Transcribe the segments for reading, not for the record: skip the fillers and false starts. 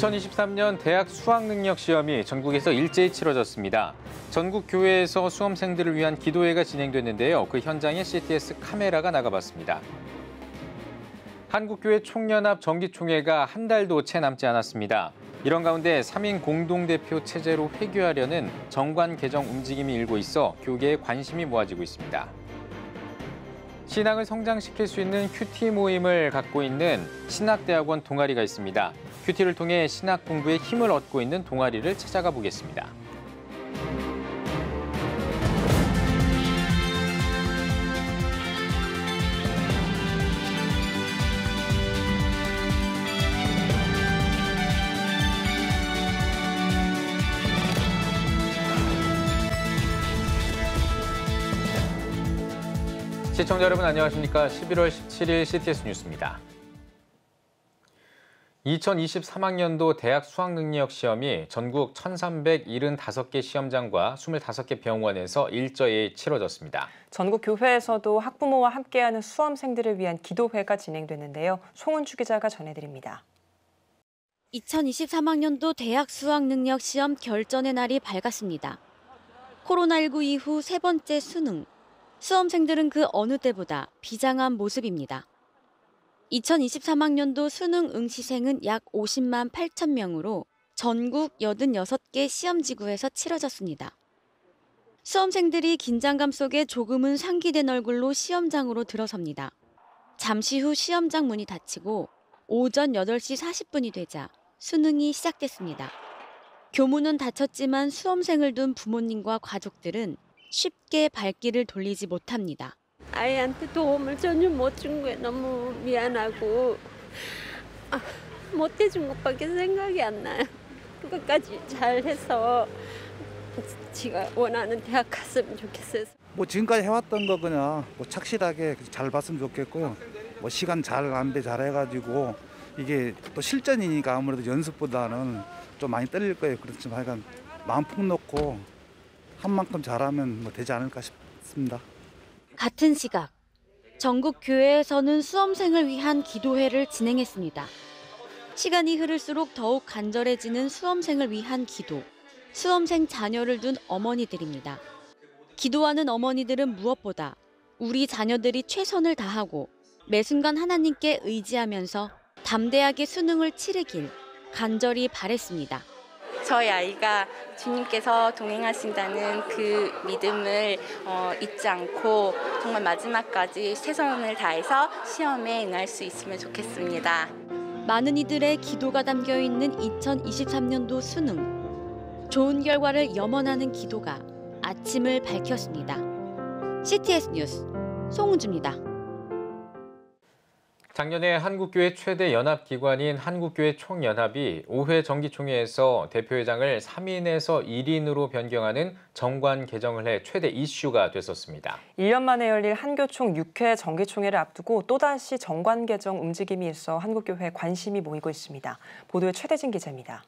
2023년 대학 수학능력 시험이 전국에서 일제히 치러졌습니다. 전국 교회에서 수험생들을 위한 기도회가 진행됐는데요. 그 현장에 CTS 카메라가 나가봤습니다. 한국교회 총연합 정기총회가 한 달도 채 남지 않았습니다. 이런 가운데 3인 공동대표 체제로 회귀하려는 정관 개정 움직임이 일고 있어 교계에 관심이 모아지고 있습니다. 신앙을 성장시킬 수 있는 큐티 모임을 갖고 있는 신학대학원 동아리가 있습니다. 큐티를 통해 신학 공부에 힘을 얻고 있는 동아리를 찾아가 보겠습니다. 시청자 여러분 안녕하십니까? 11월 17일 CTS 뉴스입니다. 2023학년도 대학 수학능력 시험이 전국 1,375개 시험장과 25개 병원에서 일제히 치러졌습니다. 전국 교회에서도 학부모와 함께하는 수험생들을 위한 기도회가 진행됐는데요. 송은주 기자가 전해드립니다. 2023학년도 대학 수학능력 시험 결전의 날이 밝았습니다. 코로나19 이후 세 번째 수능. 수험생들은 그 어느 때보다 비장한 모습입니다. 2023학년도 수능 응시생은 약 50만 8천 명으로 전국 86개 시험지구에서 치러졌습니다. 수험생들이 긴장감 속에 조금은 상기된 얼굴로 시험장으로 들어섭니다. 잠시 후 시험장 문이 닫히고 오전 8시 40분이 되자 수능이 시작됐습니다. 교문은 닫혔지만 수험생을 둔 부모님과 가족들은 쉽게 발길을 돌리지 못합니다. 아이한테 도움을 전혀 못 준 거에 너무 미안하고 못 해준 것밖에 생각이 안 나요. 끝까지 잘해서 지가 원하는 대학 갔으면 좋겠어요. 지금까지 해왔던 거 그냥 착실하게 잘 봤으면 좋겠고요. 시간 잘 안배 잘 해가지고 이게 또 실전이니까 아무래도 연습보다는 좀 많이 떨릴 거예요. 그렇지만 하여간 마음 푹 놓고 한 만큼 잘하면 되지 않을까 싶습니다. 같은 시각, 전국 교회에서는 수험생을 위한 기도회를 진행했습니다. 시간이 흐를수록 더욱 간절해지는 수험생을 위한 기도, 수험생 자녀를 둔 어머니들입니다. 기도하는 어머니들은 무엇보다 우리 자녀들이 최선을 다하고 매 순간 하나님께 의지하면서 담대하게 수능을 치르길 간절히 바랬습니다. 저희 아이가 주님께서 동행하신다는 그 믿음을 잊지 않고 정말 마지막까지 최선을 다해서 시험에 응할 수 있으면 좋겠습니다. 많은 이들의 기도가 담겨 있는 2023년도 수능. 좋은 결과를 염원하는 기도가 아침을 밝혔습니다. CTS 뉴스 송은주입니다. 작년에 한국교회 최대 연합기관인 한국교회 총연합이 5회 정기총회에서 대표회장을 3인에서 1인으로 변경하는 정관 개정을 해 최대 이슈가 됐었습니다. 1년 만에 열릴 한교총 6회 정기총회를 앞두고 또다시 정관 개정 움직임이 있어 한국교회에 관심이 모이고 있습니다. 보도에 최대진 기자입니다.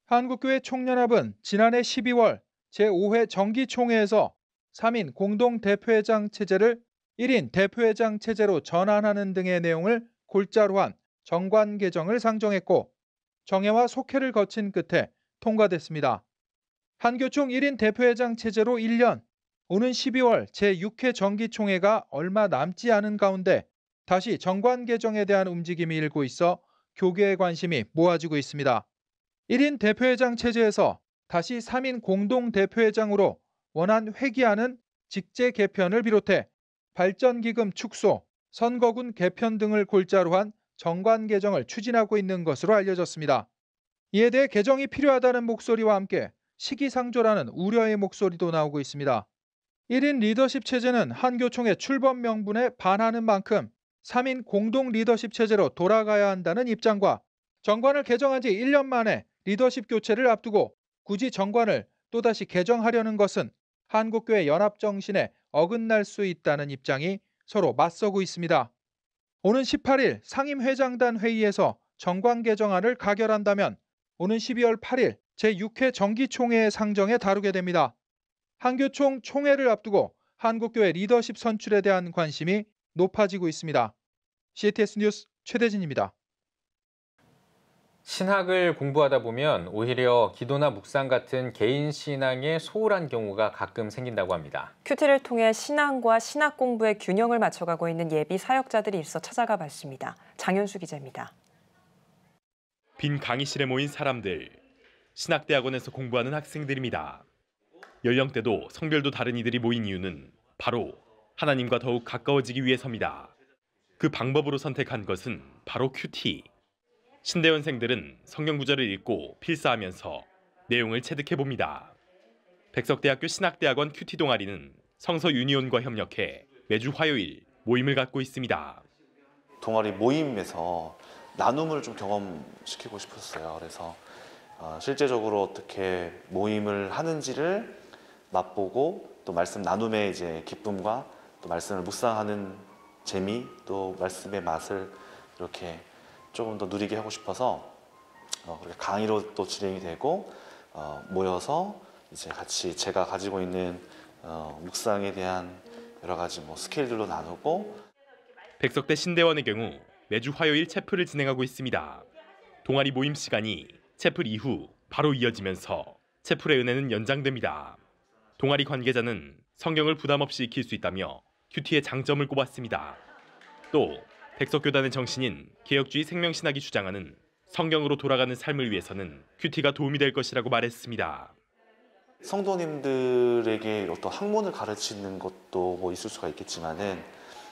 한국교회 총연합은 지난해 12월 제5회 정기총회에서 3인 공동대표회장 체제를 1인 대표회장 체제로 전환하는 등의 내용을 골자로 한 정관 개정을 상정했고 정회와 속회를 거친 끝에 통과됐습니다. 한교총 1인 대표회장 체제로 1년, 오는 12월 제6회 정기총회가 얼마 남지 않은 가운데 다시 정관 개정에 대한 움직임이 일고 있어 교계의 관심이 모아지고 있습니다. 1인 대표회장 체제에서 다시 3인 공동대표회장으로 원안 회귀하는 직제 개편을 비롯해 발전기금 축소, 선거군 개편 등을 골자로 한 정관 개정을 추진하고 있는 것으로 알려졌습니다. 이에 대해 개정이 필요하다는 목소리와 함께 시기상조라는 우려의 목소리도 나오고 있습니다. 1인 리더십 체제는 한교총의 출범 명분에 반하는 만큼 3인 공동 리더십 체제로 돌아가야 한다는 입장과 정관을 개정한 지 1년 만에 리더십 교체를 앞두고 굳이 정관을 또다시 개정하려는 것은 한국교회 연합 정신에 어긋날 수 있다는 입장이 서로 맞서고 있습니다. 오는 18일 상임회장단 회의에서 정관 개정안을 가결한다면 오는 12월 8일 제6회 정기총회의 상정에 다루게 됩니다. 한교총 총회를 앞두고 한국교회 리더십 선출에 대한 관심이 높아지고 있습니다. CTS 뉴스 최대진입니다. 신학을 공부하다 보면 오히려 기도나 묵상 같은 개인 신앙에 소홀한 경우가 가끔 생긴다고 합니다. 큐티를 통해 신앙과 신학 공부의 균형을 맞춰가고 있는 예비 사역자들이 있어 찾아가 봤습니다. 장현수 기자입니다. 빈 강의실에 모인 사람들, 신학대학원에서 공부하는 학생들입니다. 연령대도 성별도 다른 이들이 모인 이유는 바로 하나님과 더욱 가까워지기 위해서입니다. 그 방법으로 선택한 것은 바로 큐티. 신대원생들은 성경 구절을 읽고 필사하면서 내용을 체득해봅니다. 백석대학교 신학대학원 큐티 동아리는 성서 유니온과 협력해 매주 화요일 모임을 갖고 있습니다. 동아리 모임에서 나눔을 좀 경험시키고 싶었어요. 그래서 실제적으로 어떻게 모임을 하는지를 맛보고 또 말씀 나눔의 이제 기쁨과 또 말씀을 묵상하는 재미, 또 말씀의 맛을 이렇게 조금 더 누리게 하고 싶어서 그렇게 강의로 또 진행이 되고 모여서 이제 같이 제가 가지고 있는 묵상에 대한 여러 가지 스킬들로 나누고. 백석대 신대원의 경우 매주 화요일 채플을 진행하고 있습니다. 동아리 모임 시간이 채플 이후 바로 이어지면서 채플의 은혜는 연장됩니다. 동아리 관계자는 성경을 부담 없이 익힐 수 있다며 큐티의 장점을 꼽았습니다. 또 백석교단의 정신인 개혁주의 생명신학이 주장하는 성경으로 돌아가는 삶을 위해서는 큐티가 도움이 될 것이라고 말했습니다. 성도님들에게 어떤 학문을 가르치는 것도 있을 수가 있겠지만은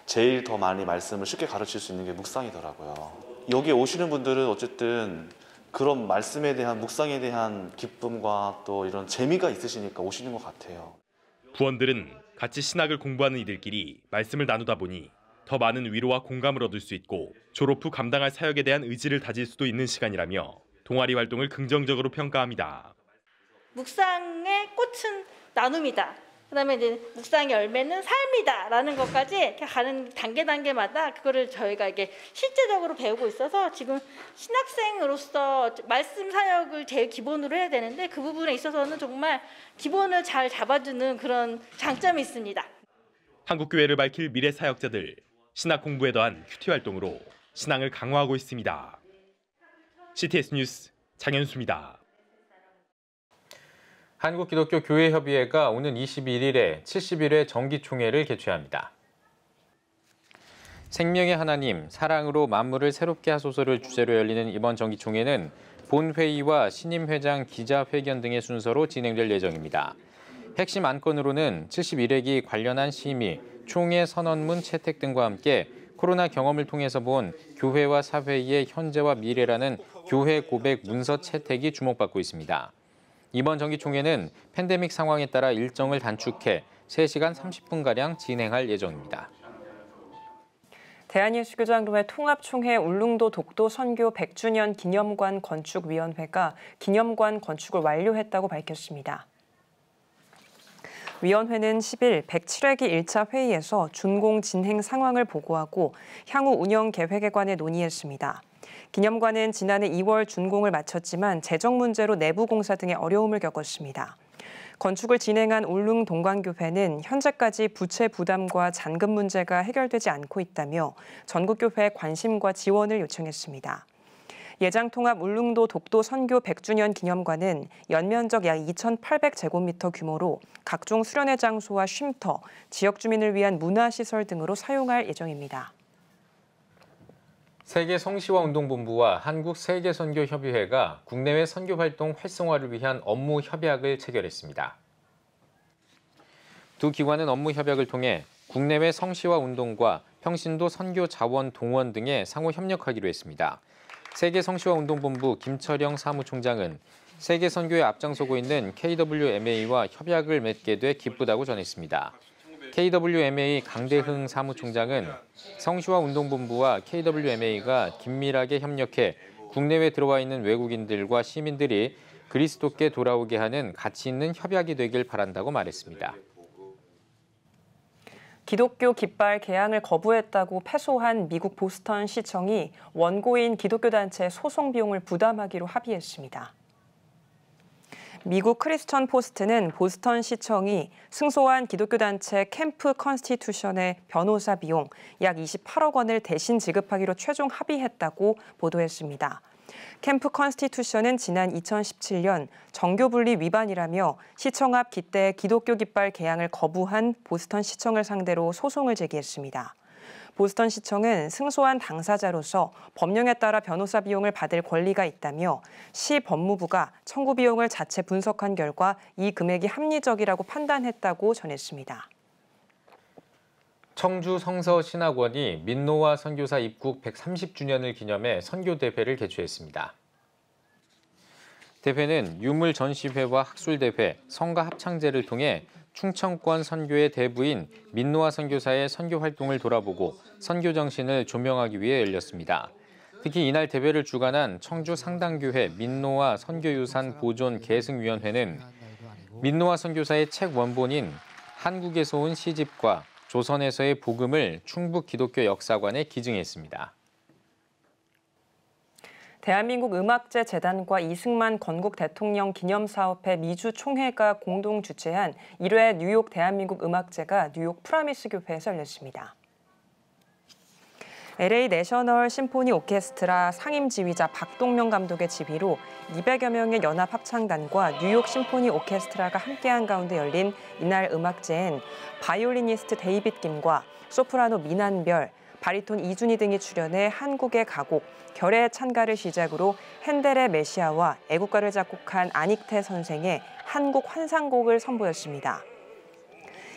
제일 더 많이 말씀을 쉽게 가르칠 수 있는 게 묵상이더라고요. 여기에 오시는 분들은 어쨌든 그런 말씀에 대한 묵상에 대한 기쁨과 또 이런 재미가 있으시니까 오시는 것 같아요. 부원들은 같이 신학을 공부하는 이들끼리 말씀을 나누다 보니 더 많은 위로와 공감을 얻을 수 있고 졸업 후 감당할 사역에 대한 의지를 다질 수도 있는 시간이라며 동아리 활동을 긍정적으로 평가합니다. 묵상의 꽃은 나눔이다. 그다음에 이제 묵상의 열매는 삶이다라는 것까지 이렇게 가는 단계마다 그거를 저희가 이게 실제적으로 배우고 있어서 지금 신학생으로서 말씀 사역을 제일 기본으로 해야 되는데 그 부분에 있어서는 정말 기본을 잘 잡아주는 그런 장점이 있습니다. 한국교회를 밝힐 미래 사역자들, 신학 공부에 더한 큐티 활동으로 신앙을 강화하고 있습니다. CTS 뉴스 장현수입니다. 한국기독교교회협의회가 오는 21일에 71회 정기총회를 개최합니다. 생명의 하나님, 사랑으로 만물을 새롭게 하소서를 주제로 열리는 이번 정기총회는 본회의와 신임회장 기자회견 등의 순서로 진행될 예정입니다. 핵심 안건으로는 71회기 관련한 심의, 총회 선언문 채택 등과 함께 코로나 경험을 통해서 본 교회와 사회의 현재와 미래라는 교회 고백 문서 채택이 주목받고 있습니다. 이번 정기총회는 팬데믹 상황에 따라 일정을 단축해 3시간 30분가량 진행할 예정입니다. 대한예수교장로회 통합총회 울릉도 독도 선교 100주년 기념관 건축위원회가 기념관 건축을 완료했다고 밝혔습니다. 위원회는 10일 107회기 1차 회의에서 준공 진행 상황을 보고하고 향후 운영 계획에 관해 논의했습니다. 기념관은 지난해 2월 준공을 마쳤지만 재정 문제로 내부 공사 등의 어려움을 겪었습니다. 건축을 진행한 울릉동광교회는 현재까지 부채 부담과 잔금 문제가 해결되지 않고 있다며 전국교회에 관심과 지원을 요청했습니다. 예장통합 울릉도 독도 선교 100주년 기념관은 연면적 약 2,800제곱미터 규모로 각종 수련회 장소와 쉼터, 지역 주민을 위한 문화시설 등으로 사용할 예정입니다. 세계성시화운동본부와 한국세계선교협의회가 국내외 선교활동 활성화를 위한 업무 협약을 체결했습니다. 두 기관은 업무 협약을 통해 국내외 성시화운동과 평신도 선교 자원 동원 등에 상호 협력하기로 했습니다. 세계성시화운동본부 김철영 사무총장은 세계 선교에 앞장서고 있는 KWMA와 협약을 맺게 돼 기쁘다고 전했습니다. KWMA 강대흥 사무총장은 성시화운동본부와 KWMA가 긴밀하게 협력해 국내외에 들어와 있는 외국인들과 시민들이 그리스도께 돌아오게 하는 가치 있는 협약이 되길 바란다고 말했습니다. 기독교 깃발 개항을 거부했다고 패소한 미국 보스턴 시청이 원고인 기독교 단체 소송 비용을 부담하기로 합의했습니다. 미국 크리스천 포스트는 보스턴 시청이 승소한 기독교 단체 캠프 컨스티튜션의 변호사 비용 약 28억 원을 대신 지급하기로 최종 합의했다고 보도했습니다. 캠프 컨스티튜션은 지난 2017년 정교 분리 위반이라며 시청 앞 깃대의 기독교 깃발 개양을 거부한 보스턴 시청을 상대로 소송을 제기했습니다. 보스턴 시청은 승소한 당사자로서 법령에 따라 변호사 비용을 받을 권리가 있다며 시 법무부가 청구 비용을 자체 분석한 결과 이 금액이 합리적이라고 판단했다고 전했습니다. 청주 성서신학원이 민노아 선교사 입국 130주년을 기념해 선교대회를 개최했습니다. 대회는 유물 전시회와 학술대회, 성가 합창제를 통해 충청권 선교의 대부인 민노아 선교사의 선교 활동을 돌아보고 선교 정신을 조명하기 위해 열렸습니다. 특히 이날 대회를 주관한 청주 상당교회 민노아 선교유산 보존 계승위원회는 민노아 선교사의 책 원본인 한국에서 온 시집과 조선에서의 복음을 충북 기독교 역사관에 기증했습니다. 대한민국 음악제 재단과 이승만 건국 대통령 기념사업회 미주 총회가 공동 주최한 1회 뉴욕 대한민국 음악제가 뉴욕 프라미스 교회에서 열렸습니다. LA 내셔널 심포니 오케스트라 상임지휘자 박동명 감독의 지휘로 200여 명의 연합 합창단과 뉴욕 심포니 오케스트라가 함께한 가운데 열린 이날 음악제엔 바이올리니스트 데이빗 김과 소프라노 민한별, 바리톤 이준희 등이 출연해 한국의 가곡, 결의 찬가를 시작으로 핸델의 메시아와 애국가를 작곡한 안익태 선생의 한국 환상곡을 선보였습니다.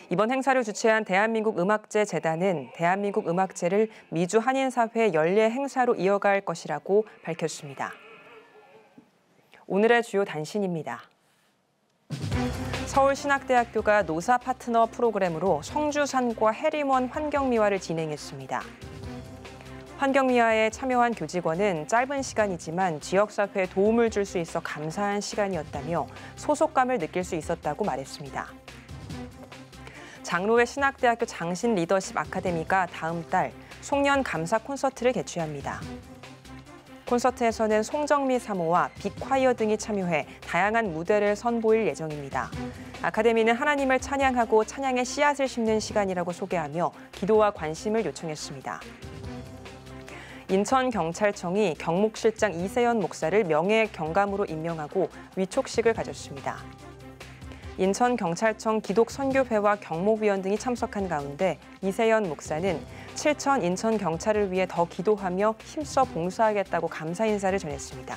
이번 행사를 주최한 대한민국 음악제 재단은 대한민국 음악제를 미주 한인사회 연례 행사로 이어갈 것이라고 밝혔습니다. 오늘의 주요 단신입니다. 서울신학대학교가 노사 파트너 프로그램으로 성주산과 해림원 환경미화를 진행했습니다. 환경미화에 참여한 교직원은 짧은 시간이지만 지역사회에 도움을 줄 수 있어 감사한 시간이었다며 소속감을 느낄 수 있었다고 말했습니다. 장로회 신학대학교 장신 리더십 아카데미가 다음 달 송년 감사 콘서트를 개최합니다. 콘서트에서는 송정미 사모와 빅콰이어 등이 참여해 다양한 무대를 선보일 예정입니다. 아카데미는 하나님을 찬양하고 찬양의 씨앗을 심는 시간이라고 소개하며 기도와 관심을 요청했습니다. 인천경찰청이 경목실장 이세연 목사를 명예 경감으로 임명하고 위촉식을 가졌습니다. 인천경찰청 기독선교회와 경목위원 등이 참석한 가운데 이세연 목사는 7천 인천경찰을 위해 더 기도하며 힘써 봉사하겠다고 감사 인사를 전했습니다.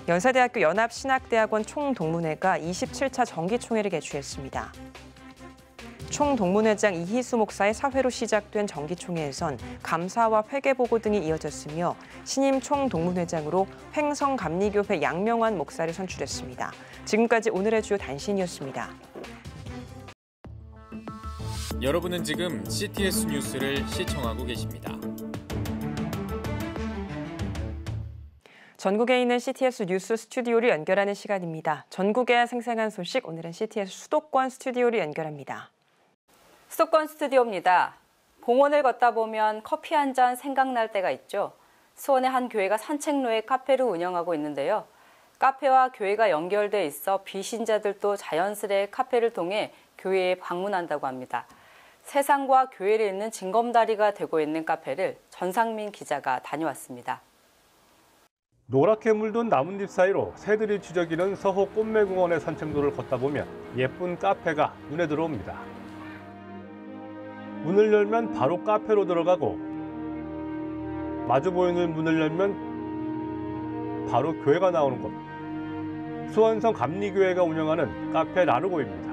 연세대학교 연합신학대학원 총동문회가 27차 정기총회를 개최했습니다. 총동문회장 이희수 목사의 사회로 시작된 정기총회에선 감사와 회계보고 등이 이어졌으며 신임 총동문회장으로 횡성감리교회 양명환 목사를 선출했습니다. 지금까지 오늘의 주요 단신이었습니다. 여러분은 지금 CTS 뉴스를 시청하고 계십니다. 전국에 있는 CTS 뉴스 스튜디오를 연결하는 시간입니다. 전국의 생생한 소식, 오늘은 CTS 수도권 스튜디오를 연결합니다. 수도권 스튜디오입니다. 공원을 걷다 보면 커피 한 잔 생각날 때가 있죠. 수원의 한 교회가 산책로에 카페를 운영하고 있는데요. 카페와 교회가 연결돼 있어 비신자들도 자연스레 카페를 통해 교회에 방문한다고 합니다. 세상과 교회를 잇는 징검다리가 되고 있는 카페를 전상민 기자가 다녀왔습니다. 노랗게 물든 나뭇잎 사이로 새들이 지저귀는 서호 꽃매공원의 산책로를 걷다 보면 예쁜 카페가 눈에 들어옵니다. 문을 열면 바로 카페로 들어가고 마주 보이는 문을 열면 바로 교회가 나오는 곳. 수원성 감리교회가 운영하는 카페 라르고입니다.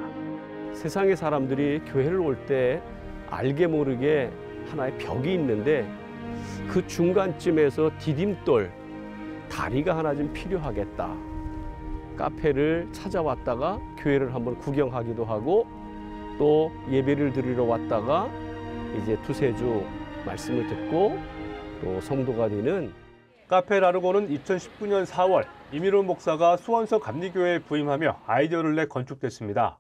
세상의 사람들이 교회를 올 때 알게 모르게 하나의 벽이 있는데 그 중간쯤에서 디딤돌, 다리가 하나 좀 필요하겠다. 카페를 찾아왔다가 교회를 한번 구경하기도 하고 또 예배를 드리러 왔다가 이제 두세 주 말씀을 듣고 또 성도가 되는 카페 라르고는 2019년 4월 이민훈 목사가 수원성 감리교회에 부임하며 아이디어를 내 건축됐습니다.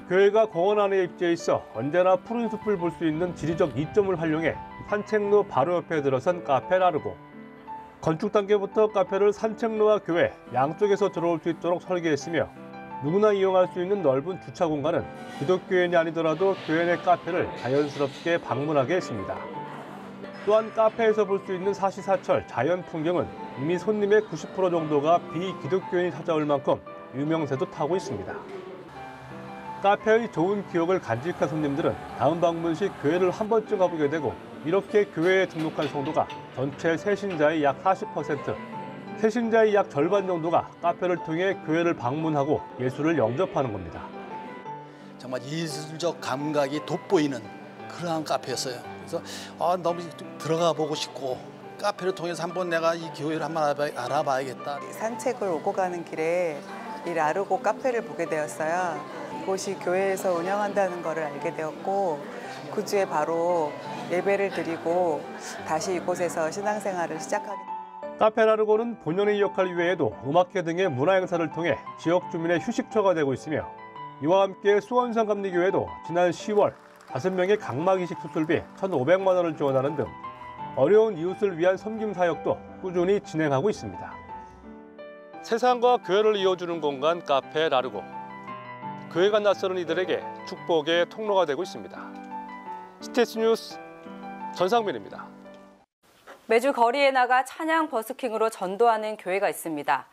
교회가 공원 안에 입지해 있어 언제나 푸른 숲을 볼 수 있는 지리적 이점을 활용해 산책로 바로 옆에 들어선 카페 라르고. 건축 단계부터 카페를 산책로와 교회 양쪽에서 들어올 수 있도록 설계했으며 누구나 이용할 수 있는 넓은 주차 공간은 기독교인이 아니더라도 교회 내 카페를 자연스럽게 방문하게 했습니다. 또한 카페에서 볼 수 있는 사시사철 자연 풍경은 이미 손님의 90% 정도가 비기독교인이 찾아올 만큼 유명세도 타고 있습니다. 카페의 좋은 기억을 간직한 손님들은 다음 방문 시 교회를 한 번쯤 가보게 되고, 이렇게 교회에 등록한 성도가 전체 새신자의 약 40%, 새신자의 약 절반 정도가 카페를 통해 교회를 방문하고 예수를 영접하는 겁니다. 정말 예술적 감각이 돋보이는 그러한 카페였어요. 그래서 너무 들어가 보고 싶고, 카페를 통해서 한번 내가 이 교회를 한번 알아봐야겠다. 산책을 오고 가는 길에 이 라르고 카페를 보게 되었어요. 이곳이 교회에서 운영한다는 것을 알게 되었고, 그 주에 바로 예배를 드리고 다시 이곳에서 신앙생활을 시작하게 됐습니다. 카페 라르고는 본연의 역할 이외에도 음악회 등의 문화행사를 통해 지역 주민의 휴식처가 되고 있으며, 이와 함께 수원성 감리교회도 지난 10월 5명의 각막 이식 수술비 1,500만 원을 지원하는 등 어려운 이웃을 위한 섬김 사역도 꾸준히 진행하고 있습니다. 세상과 교회를 이어주는 공간 카페 라르고. 교회가 낯서는 이들에게 축복의 통로가 되고 있습니다. 스테이츠 뉴스 전상민입니다. 매주 거리에 나가 찬양 버스킹으로 전도하는 교회가 있습니다.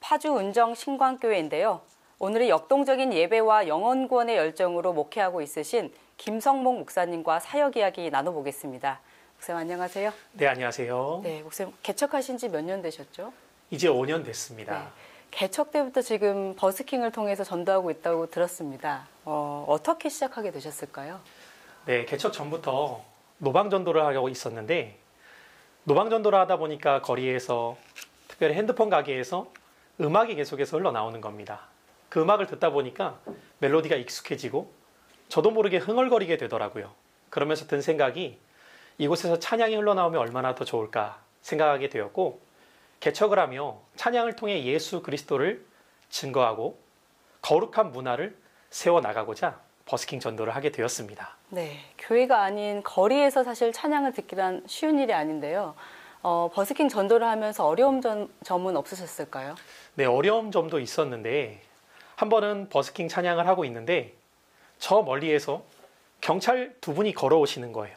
파주 은정 신광교회인데요. 오늘은 역동적인 예배와 영혼 구원의 열정으로 목회하고 있으신 김성목 목사님과 사역 이야기 나눠보겠습니다. 목사님 안녕하세요. 네, 안녕하세요. 네, 목사님 개척하신 지 몇 년 되셨죠? 이제 5년 됐습니다. 네, 개척 때부터 지금 버스킹을 통해서 전도하고 있다고 들었습니다. 어떻게 시작하게 되셨을까요? 네, 개척 전부터 노방전도를 하고 있었는데, 노방전도를 하다 보니까 거리에서, 특별히 핸드폰 가게에서 음악이 계속해서 흘러나오는 겁니다. 그 음악을 듣다 보니까 멜로디가 익숙해지고 저도 모르게 흥얼거리게 되더라고요. 그러면서 든 생각이 이곳에서 찬양이 흘러나오면 얼마나 더 좋을까 생각하게 되었고, 개척을 하며 찬양을 통해 예수 그리스도를 증거하고 거룩한 문화를 세워나가고자 버스킹 전도를 하게 되었습니다. 네, 교회가 아닌 거리에서 사실 찬양을 듣기란 쉬운 일이 아닌데요. 버스킹 전도를 하면서 어려운 점은 없으셨을까요? 네, 어려운 점도 있었는데, 한 번은 버스킹 찬양을 하고 있는데 저 멀리에서 경찰 2분이 걸어오시는 거예요.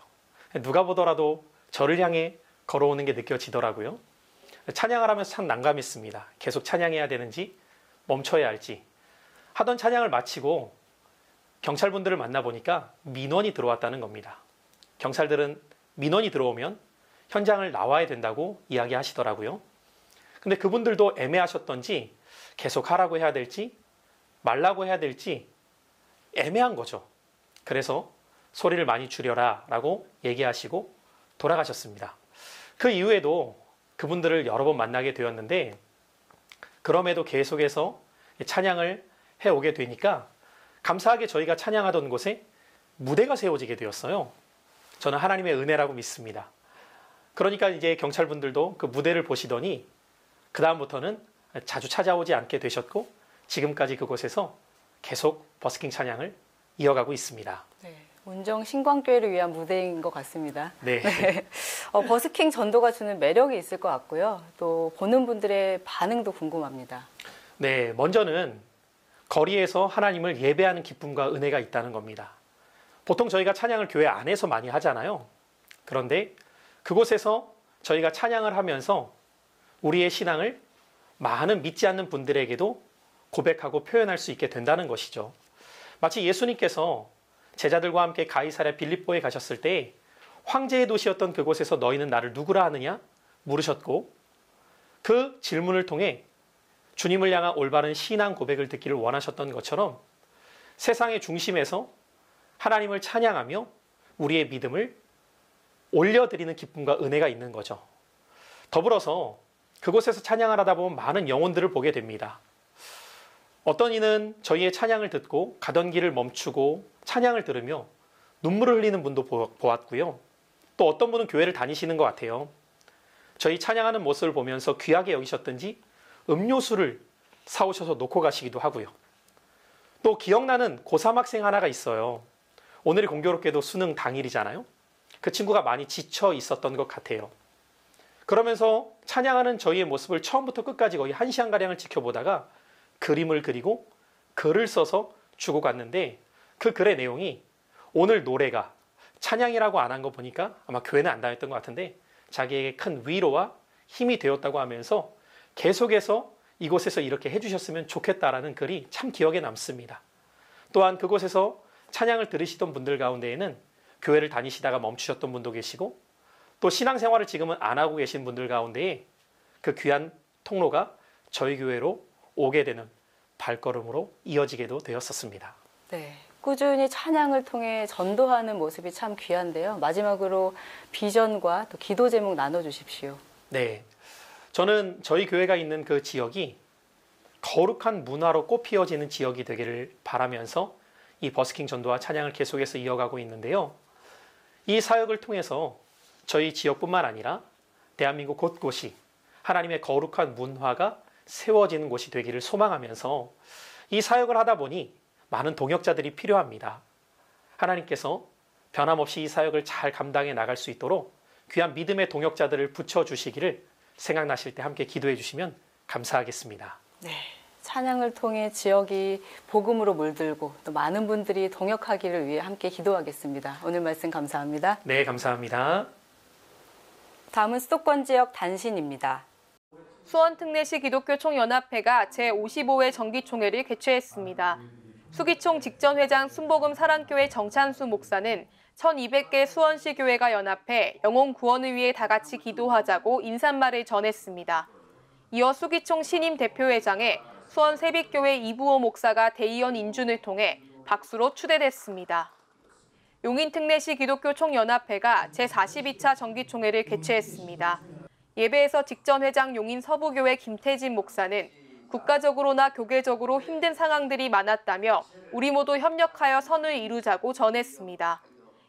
누가 보더라도 저를 향해 걸어오는 게 느껴지더라고요. 찬양을 하면서 참 난감했습니다. 계속 찬양해야 되는지 멈춰야 할지. 하던 찬양을 마치고 경찰분들을 만나보니까 민원이 들어왔다는 겁니다. 경찰들은 민원이 들어오면 현장을 나와야 된다고 이야기하시더라고요. 근데 그분들도 애매하셨던지 계속 하라고 해야 될지 말라고 해야 될지 애매한 거죠. 그래서 소리를 많이 줄여라 라고 얘기하시고 돌아가셨습니다. 그 이후에도 그분들을 여러 번 만나게 되었는데, 그럼에도 계속해서 찬양을 해오게 되니까 감사하게 저희가 찬양하던 곳에 무대가 세워지게 되었어요. 저는 하나님의 은혜라고 믿습니다. 그러니까 이제 경찰분들도 그 무대를 보시더니 그 다음부터는 자주 찾아오지 않게 되셨고, 지금까지 그곳에서 계속 버스킹 찬양을 이어가고 있습니다. 네, 운정 신광교회를 위한 무대인 것 같습니다. 네. 네. 버스킹 전도가 주는 매력이 있을 것 같고요. 또 보는 분들의 반응도 궁금합니다. 네, 먼저는 거리에서 하나님을 예배하는 기쁨과 은혜가 있다는 겁니다. 보통 저희가 찬양을 교회 안에서 많이 하잖아요. 그런데 그곳에서 저희가 찬양을 하면서 우리의 신앙을 많은 믿지 않는 분들에게도 고백하고 표현할 수 있게 된다는 것이죠. 마치 예수님께서 제자들과 함께 가이사랴 빌립보에 가셨을 때 황제의 도시였던 그곳에서 너희는 나를 누구라 하느냐 물으셨고, 그 질문을 통해 주님을 향한 올바른 신앙 고백을 듣기를 원하셨던 것처럼 세상의 중심에서 하나님을 찬양하며 우리의 믿음을 올려드리는 기쁨과 은혜가 있는 거죠. 더불어서 그곳에서 찬양을 하다 보면 많은 영혼들을 보게 됩니다. 어떤 이는 저희의 찬양을 듣고 가던 길을 멈추고 찬양을 들으며 눈물을 흘리는 분도 보았고요. 또 어떤 분은 교회를 다니시는 것 같아요. 저희 찬양하는 모습을 보면서 귀하게 여기셨든지 음료수를 사오셔서 놓고 가시기도 하고요. 또 기억나는 고3 학생 하나가 있어요. 오늘이 공교롭게도 수능 당일이잖아요. 그 친구가 많이 지쳐 있었던 것 같아요. 그러면서 찬양하는 저희의 모습을 처음부터 끝까지 거의 1시간가량을 지켜보다가 그림을 그리고 글을 써서 주고 갔는데, 그 글의 내용이 오늘 노래가 찬양이라고 안 한 거 보니까 아마 교회는 안 다녔던 것 같은데 자기에게 큰 위로와 힘이 되었다고 하면서 계속해서 이곳에서 이렇게 해주셨으면 좋겠다라는 글이 참 기억에 남습니다. 또한 그곳에서 찬양을 들으시던 분들 가운데에는 교회를 다니시다가 멈추셨던 분도 계시고 또 신앙생활을 지금은 안 하고 계신 분들 가운데에 그 귀한 통로가 저희 교회로 오게 되는 발걸음으로 이어지게도 되었었습니다. 네, 꾸준히 찬양을 통해 전도하는 모습이 참 귀한데요. 마지막으로 비전과 또 기도 제목 나눠주십시오. 네, 저는 저희 교회가 있는 그 지역이 거룩한 문화로 꽃피어지는 지역이 되기를 바라면서 이 버스킹 전도와 찬양을 계속해서 이어가고 있는데요. 이 사역을 통해서 저희 지역뿐만 아니라 대한민국 곳곳이 하나님의 거룩한 문화가 세워지는 곳이 되기를 소망하면서 이 사역을 하다 보니 많은 동역자들이 필요합니다. 하나님께서 변함없이 이 사역을 잘 감당해 나갈 수 있도록 귀한 믿음의 동역자들을 붙여주시기를 생각나실 때 함께 기도해 주시면 감사하겠습니다. 네, 찬양을 통해 지역이 복음으로 물들고 또 많은 분들이 동역하기를 위해 함께 기도하겠습니다. 오늘 말씀 감사합니다. 네, 감사합니다. 다음은 수도권 지역 단신입니다. 수원특례시 기독교 총연합회가 제55회 정기총회를 개최했습니다. 수기총 직전 회장 순복음 사랑교회 정찬수 목사는 1200개 수원시 교회가 연합해 영혼 구원을 위해 다 같이 기도하자고 인사말을 전했습니다. 이어 수기총 신임 대표회장에 수원 세빛교회 이부호 목사가 대의원 인준을 통해 박수로 추대됐습니다. 용인특례시 기독교 총연합회가 제42차 정기총회를 개최했습니다. 예배에서 직전 회장 용인 서부교회 김태진 목사는 국가적으로나 교계적으로 힘든 상황들이 많았다며 우리 모두 협력하여 선을 이루자고 전했습니다.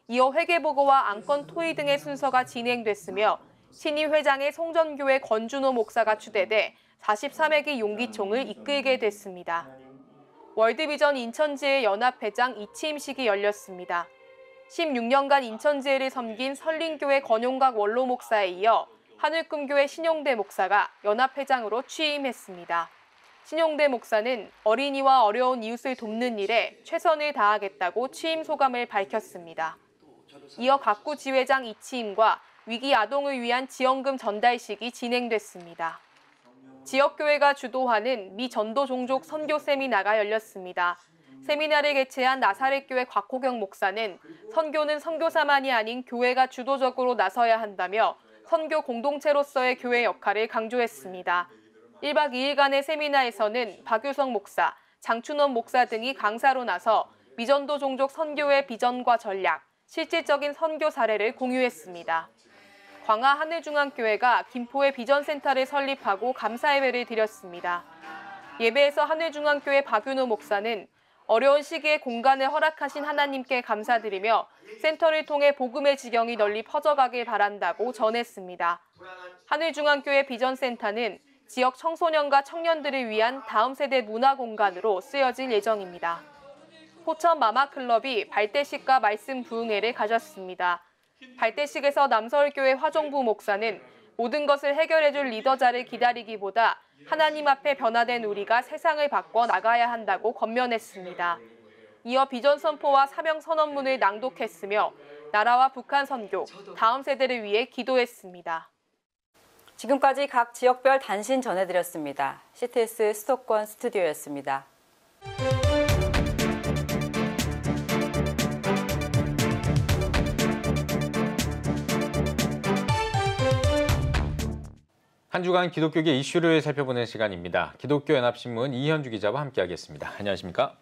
이어 회계보고와 안건 토의 등의 순서가 진행됐으며 신임 회장의 송전교회 권준호 목사가 추대돼 43회기 용기총을 이끌게 됐습니다. 월드비전 인천지회 연합회장 이취임식이 열렸습니다. 16년간 인천지회를 섬긴 설린교회 권용각 원로 목사에 이어 하늘꿈교회 신용대 목사가 연합회장으로 취임했습니다. 신용대 목사는 어린이와 어려운 이웃을 돕는 일에 최선을 다하겠다고 취임 소감을 밝혔습니다. 이어 각구 지회장 이취임과 위기 아동을 위한 지원금 전달식이 진행됐습니다. 지역교회가 주도하는 미 전도 종족 선교 세미나가 열렸습니다. 세미나를 개최한 나사렛교회 곽호경 목사는 선교는 선교사만이 아닌 교회가 주도적으로 나서야 한다며 선교 공동체로서의 교회 역할을 강조했습니다. 1박 2일간의 세미나에서는 박유성 목사, 장춘원 목사 등이 강사로 나서 미전도 종족 선교의 비전과 전략, 실질적인 선교 사례를 공유했습니다. 광화 하늘중앙교회가 김포에 비전센터를 설립하고 감사예배를 드렸습니다. 예배에서 하늘중앙교회 박윤호 목사는 어려운 시기에 공간을 허락하신 하나님께 감사드리며 센터를 통해 복음의 지경이 널리 퍼져가길 바란다고 전했습니다. 하늘중앙교회 비전센터는 지역 청소년과 청년들을 위한 다음 세대 문화 공간으로 쓰여질 예정입니다. 포천 마마클럽이 발대식과 말씀 부흥회를 가졌습니다. 발대식에서 남서울교회 화종부 목사는 모든 것을 해결해줄 리더자를 기다리기보다 하나님 앞에 변화된 우리가 세상을 바꿔 나가야 한다고 권면했습니다. 이어 비전 선포와 사명 선언문을 낭독했으며 나라와 북한 선교, 다음 세대를 위해 기도했습니다. 지금까지 각 지역별 단신 전해드렸습니다. CTS 수도권 스튜디오였습니다. 한 주간 기독교계 이슈를 살펴보는 시간입니다. 기독교연합신문 이현주 기자와 함께하겠습니다. 안녕하십니까?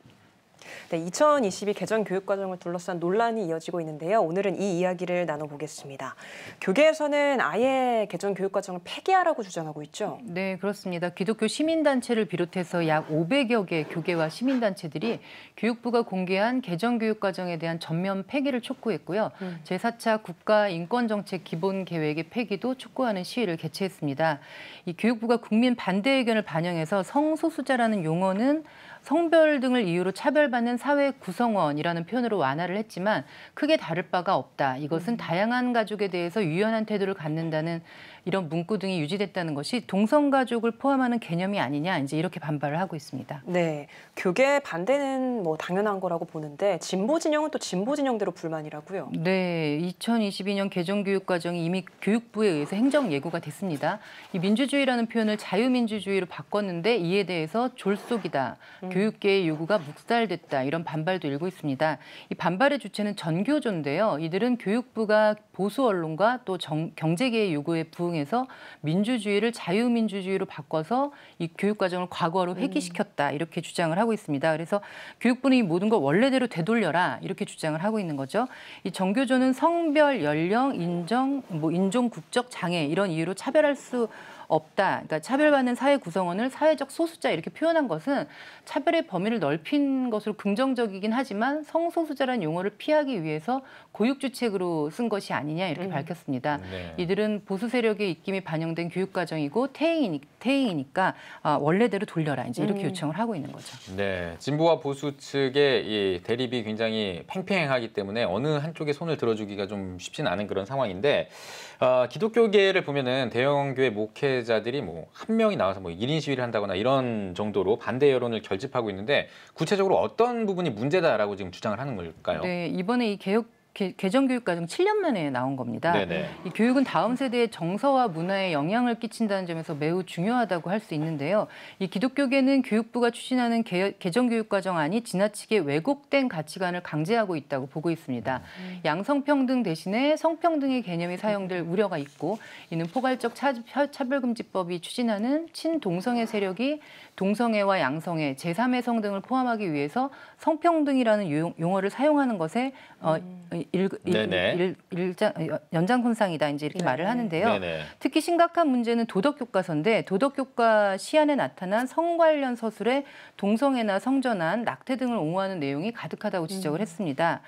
네, 2022 개정 교육과정을 둘러싼 논란이 이어지고 있는데요. 오늘은 이 이야기를 나눠보겠습니다. 교계에서는 아예 개정 교육과정을 폐기하라고 주장하고 있죠. 네, 그렇습니다. 기독교 시민단체를 비롯해서 약 500여 개 교계와 시민단체들이 교육부가 공개한 개정 교육과정에 대한 전면 폐기를 촉구했고요. 제4차 국가인권정책 기본계획의 폐기도 촉구하는 시위를 개최했습니다. 이 교육부가 국민 반대 의견을 반영해서 성소수자라는 용어는 성별 등을 이유로 차별받는 사회 구성원이라는 표현으로 완화를 했지만 크게 다를 바가 없다. 이것은 다양한 가족에 대해서 유연한 태도를 갖는다는 이런 문구 등이 유지됐다는 것이 동성가족을 포함하는 개념이 아니냐 이제 이렇게 반발을 하고 있습니다. 네, 교계 반대는 뭐 당연한 거라고 보는데 진보 진영은 또 진보 진영대로 불만이라고요. 네, 2022년 개정교육과정이 이미 교육부에 의해서 행정 예고가 됐습니다. 이 민주주의라는 표현을 자유민주주의로 바꿨는데 이에 대해서 졸속이다, 교육계의 요구가 묵살됐다 이런 반발도 일고 있습니다. 이 반발의 주체는 전교조인데요. 이들은 교육부가 보수 언론과 또 경제계의 요구에 부응해서 민주주의를 자유민주주의로 바꿔서 이 교육과정을 과거로 회귀시켰다 이렇게 주장을 하고 있습니다. 그래서 교육부는 이 모든 걸 원래대로 되돌려라 이렇게 주장을 하고 있는 거죠. 이 전교조는 성별, 연령, 인종, 국적 장애 이런 이유로 차별할 수 없다. 그러니까 차별받는 사회 구성원을 사회적 소수자 이렇게 표현한 것은 차별의 범위를 넓힌 것으로 긍정적이긴 하지만 성소수자라는 용어를 피하기 위해서 고육주책으로 쓴 것이 아니냐 이렇게 밝혔습니다. 네. 이들은 보수 세력의 입김이 반영된 교육과정이고 태행이니까 원래대로 돌려라 이제 이렇게 요청을 하고 있는 거죠. 네, 진보와 보수 측의 이 대립이 굉장히 팽팽하기 때문에 어느 한쪽에 손을 들어주기가 좀 쉽지는 않은 그런 상황인데 기독교계를 보면은 대형교회 목회자들이 뭐 한 명이 나와서 뭐 1인 시위를 한다거나 이런 정도로 반대 여론을 결집하고 있는데 구체적으로 어떤 부분이 문제다라고 지금 주장을 하는 걸까요? 네, 이번에 이 개정교육과정 7년 만에 나온 겁니다. 네네. 이 교육은 다음 세대의 정서와 문화에 영향을 끼친다는 점에서 매우 중요하다고 할 수 있는데요. 이 기독교계는 교육부가 추진하는 개정교육과정안이 지나치게 왜곡된 가치관을 강제하고 있다고 보고 있습니다. 양성평등 대신에 성평등의 개념이 사용될 우려가 있고 이는 포괄적 차별금지법이 추진하는 친동성애 세력이 동성애와 양성애, 제3의 성 등을 포함하기 위해서 성평등이라는 용어를 사용하는 것에 연장선상이다 이제 이렇게 말을 하는데요. 네네. 특히 심각한 문제는 도덕교과서인데 도덕교과 시안에 나타난 성 관련 서술에 동성애나 성전환, 낙태 등을 옹호하는 내용이 가득하다고 지적을 했습니다.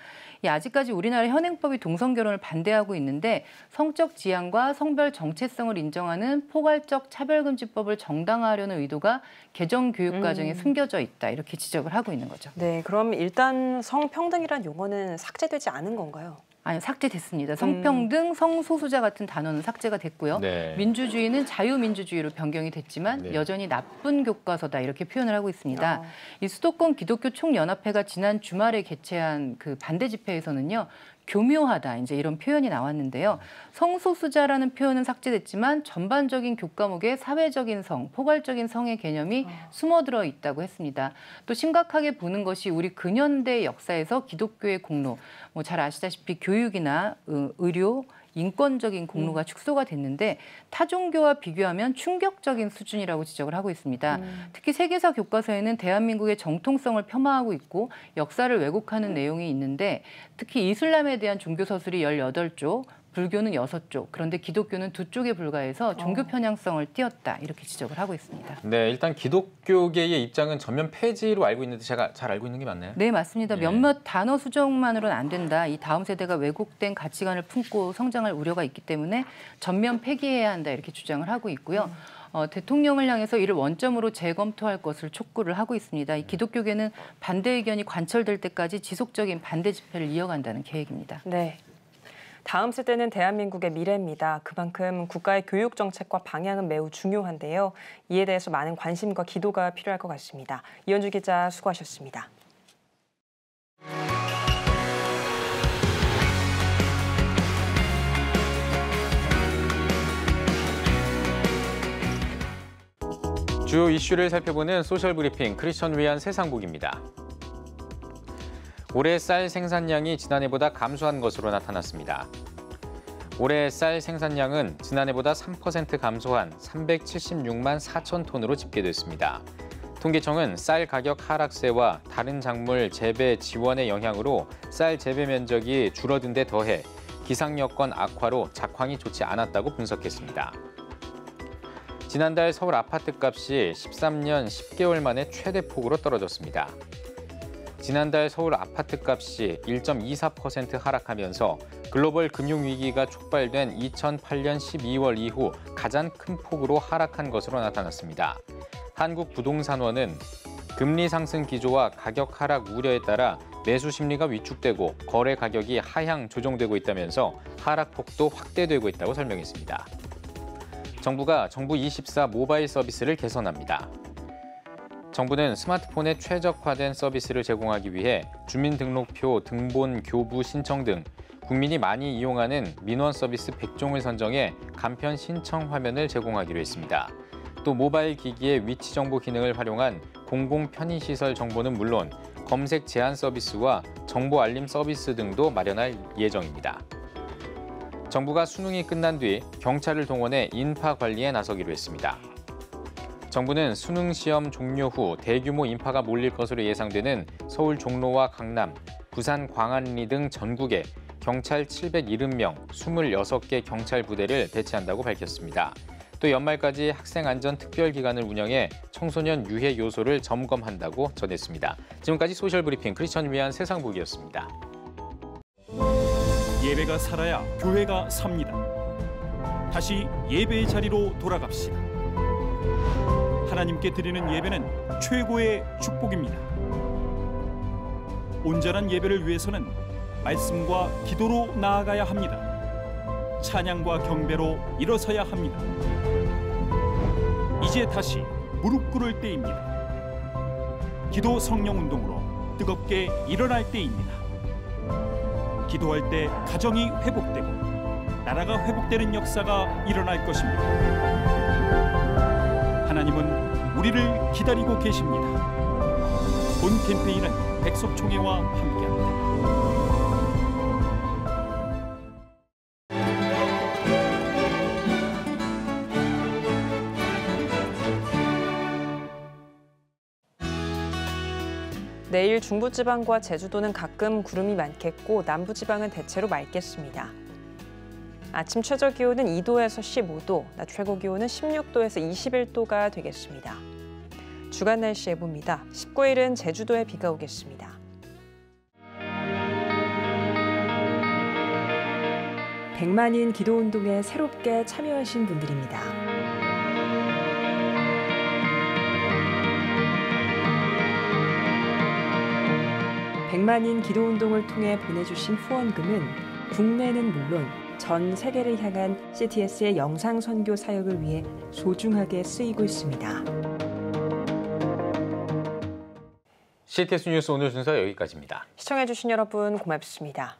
아직까지 우리나라 현행법이 동성결혼을 반대하고 있는데 성적 지향과 성별 정체성을 인정하는 포괄적 차별금지법을 정당화하려는 의도가 개정교육과정에 숨겨져 있다 이렇게 지적을 하고 있는 거죠. 네, 그럼 일단 성평등이란 용어는 삭제되지 않은 건가요? 아니, 삭제됐습니다. 성평등, 성소수자 같은 단어는 삭제가 됐고요. 네. 민주주의는 자유민주주의로 변경이 됐지만 네. 여전히 나쁜 교과서다 이렇게 표현을 하고 있습니다. 이 수도권 기독교 총연합회가 지난 주말에 개최한 그 반대 집회에서는요. 교묘하다 이제 이런 표현이 나왔는데요. 성소수자라는 표현은 삭제됐지만 전반적인 교과목에 사회적인 성, 포괄적인 성의 개념이 숨어들어 있다고 했습니다. 또 심각하게 보는 것이 우리 근현대 역사에서 기독교의 공로, 뭐 잘 아시다시피 교육이나 의료, 인권적인 공로가 축소가 됐는데 타종교와 비교하면 충격적인 수준이라고 지적을 하고 있습니다. 특히 세계사 교과서에는 대한민국의 정통성을 폄하하고 있고 역사를 왜곡하는 내용이 있는데 특히 이슬람에 대한 종교 서술이 18쪽, 불교는 6쪽, 그런데 기독교는 2쪽에 불과해서 종교 편향성을 띄었다 이렇게 지적을 하고 있습니다. 네, 일단 기독교계의 입장은 전면 폐지로 알고 있는데 제가 잘 알고 있는 게 맞나요? 네, 맞습니다. 예. 몇몇 단어 수정만으로는 안 된다. 이 다음 세대가 왜곡된 가치관을 품고 성장할 우려가 있기 때문에 전면 폐기해야 한다 이렇게 주장을 하고 있고요. 대통령을 향해서 이를 원점으로 재검토할 것을 촉구를 하고 있습니다. 이 기독교계는 반대 의견이 관철될 때까지 지속적인 반대 집회를 이어간다는 계획입니다. 네. 다음 세대는 대한민국의 미래입니다. 그만큼 국가의 교육 정책과 방향은 매우 중요한데요. 이에 대해서 많은 관심과 기도가 필요할 것 같습니다. 이현주 기자 수고하셨습니다. 주요 이슈를 살펴보는 소셜브리핑 크리스천 위한 세상복입니다. 올해 쌀 생산량이 지난해보다 감소한 것으로 나타났습니다. 올해 쌀 생산량은 지난해보다 3% 감소한 376만 4천 톤으로 집계됐습니다. 통계청은 쌀 가격 하락세와 다른 작물 재배 지원의 영향으로 쌀 재배 면적이 줄어든 데 더해 기상 여건 악화로 작황이 좋지 않았다고 분석했습니다. 지난달 서울 아파트값이 13년 10개월 만에 최대폭으로 떨어졌습니다. 지난달 서울 아파트값이 1.24% 하락하면서 글로벌 금융위기가 촉발된 2008년 12월 이후 가장 큰 폭으로 하락한 것으로 나타났습니다. 한국부동산원은 금리 상승 기조와 가격 하락 우려에 따라 매수 심리가 위축되고 거래 가격이 하향 조정되고 있다면서 하락폭도 확대되고 있다고 설명했습니다. 정부가 정부24 모바일 서비스를 개선합니다. 정부는 스마트폰에 최적화된 서비스를 제공하기 위해 주민등록표 등본 교부 신청 등 국민이 많이 이용하는 민원 서비스 100종을 선정해 간편 신청 화면을 제공하기로 했습니다. 또 모바일 기기의 위치 정보 기능을 활용한 공공 편의시설 정보는 물론 검색 제한 서비스와 정보 알림 서비스 등도 마련할 예정입니다. 정부가 수능이 끝난 뒤 경찰을 동원해 인파 관리에 나서기로 했습니다. 정부는 수능 시험 종료 후 대규모 인파가 몰릴 것으로 예상되는 서울 종로와 강남, 부산 광안리 등 전국에 경찰 770명, 26개 경찰 부대를 배치한다고 밝혔습니다. 또 연말까지 학생안전특별기간을 운영해 청소년 유해 요소를 점검한다고 전했습니다. 지금까지 소셜브리핑 크리스천 위안 세상복이었습니다. 예배가 살아야 교회가 삽니다. 다시 예배의 자리로 돌아갑시다. 하나님께 드리는 예배는 최고의 축복입니다. 온전한 예배를 위해서는 말씀과 기도로 나아가야 합니다. 찬양과 경배로 일어서야 합니다. 이제 다시 무릎 꿇을 때입니다. 기도 성령 운동으로 뜨겁게 일어날 때입니다. 기도할 때 가정이 회복되고 나라가 회복되는 역사가 일어날 것입니다. 하나님은 우리를 기다리고 계십니다. 본 캠페인은 백석총회와 함께합니다. 내일 중부지방과 제주도는 가끔 구름이 많겠고 남부지방은 대체로 맑겠습니다. 아침 최저기온은 2도에서 15도, 낮 최고기온은 16도에서 21도가 되겠습니다. 주간 날씨 예보입니다. 19일은 제주도에 비가 오겠습니다. 백만인 기도운동에 새롭게 참여하신 분들입니다. 백만인 기도운동을 통해 보내주신 후원금은 국내는 물론 전 세계를 향한 CTS의 영상 선교 사역을 위해 소중하게 쓰이고 있습니다. CTS 뉴스 오늘 순서 여기까지입니다. 시청해주신 여러분 고맙습니다.